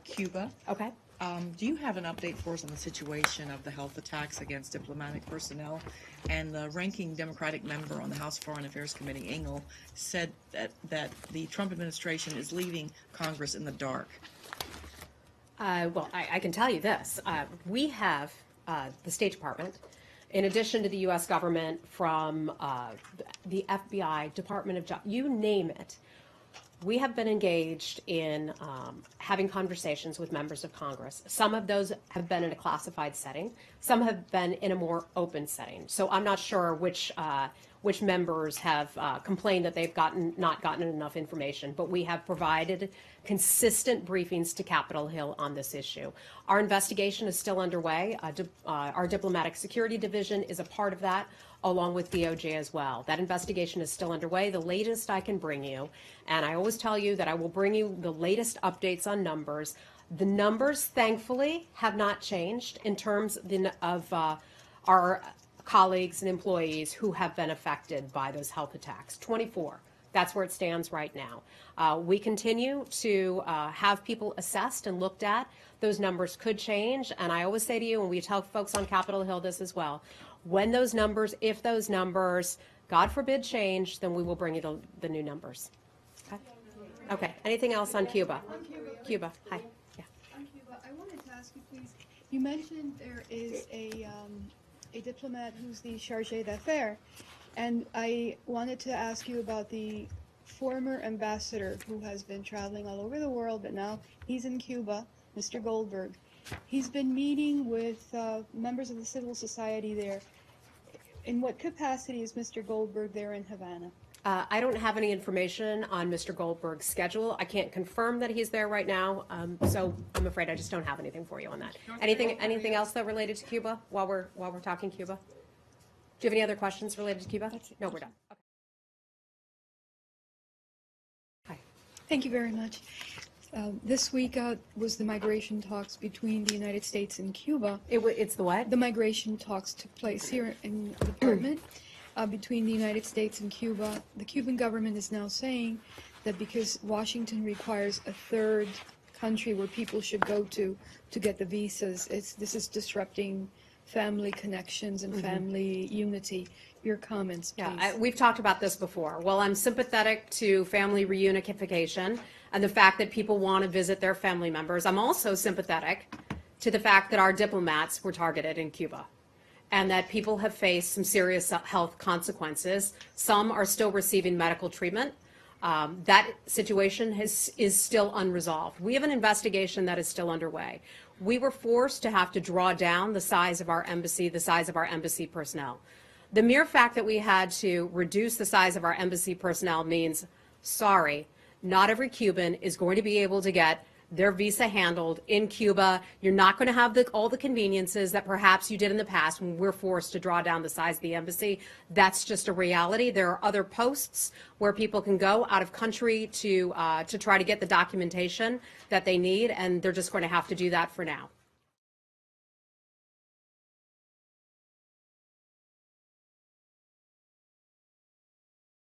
Cuba. Okay. Do you have an update for us on the situation of the health attacks against diplomatic personnel? And the ranking Democratic member on the House Foreign Affairs Committee, Engel, said that the Trump administration is leaving Congress in the dark. Well, I can tell you this. We have the State Department, in addition to the U.S. government, from the FBI, Department of Justice, you name it. We have been engaged in having conversations with members of Congress. Some of those have been in a classified setting. Some have been in a more open setting. So I'm not sure which members have complained that they've not gotten enough information, but we have provided consistent briefings to Capitol Hill on this issue. Our investigation is still underway. Our Diplomatic Security Division is a part of that, along with DOJ as well. That investigation is still underway. The latest I can bring you, and I always tell you that I will bring you the latest updates on numbers. The numbers, thankfully, have not changed in terms of our colleagues and employees who have been affected by those health attacks. 24. That's where it stands right now. We continue to have people assessed and looked at. Those numbers could change, and I always say to you, and we tell folks on Capitol Hill this as well, when those numbers, if those numbers, God forbid, change, then we will bring you the new numbers. Okay. Okay. Anything else on Cuba? On Cuba. Cuba. Hi. Yeah. On Cuba, I wanted to ask you, please. You mentioned there is a diplomat who's the chargé d'affaires, and I wanted to ask you about the former ambassador who has been traveling all over the world, but now he's in Cuba, Mr. Goldberg. He's been meeting with members of the civil society there. In what capacity is Mr. Goldberg there in Havana? I don't have any information on Mr. Goldberg's schedule. I can't confirm that he's there right now, so I'm afraid I just don't have anything for you on that. Anything else that related to Cuba while we're talking Cuba? Do you have any other questions related to Cuba? No, we're done. Okay. Hi. Thank you very much. This week was the migration talks between the United States and Cuba. It's the what? The migration talks took place here in the department between the United States and Cuba. The Cuban government is now saying that because Washington requires a third country where people should go to get the visas, this is disrupting family connections and family unity. Your comments, please. Yeah, we've talked about this before. Well, I'm sympathetic to family reunification and the fact that people want to visit their family members. I'm also sympathetic to the fact that our diplomats were targeted in Cuba and that people have faced some serious health consequences. Some are still receiving medical treatment. That situation is still unresolved. We have an investigation that is still underway. We were forced to have to draw down the size of our embassy, the size of our embassy personnel. The mere fact that we had to reduce the size of our embassy personnel means, sorry, not every Cuban is going to be able to get their visa handled in Cuba. You're not going to have all the conveniences that perhaps you did in the past when we're forced to draw down the size of the embassy. That's just a reality. There are other posts where people can go out of country to try to get the documentation that they need, and they're just going to have to do that for now.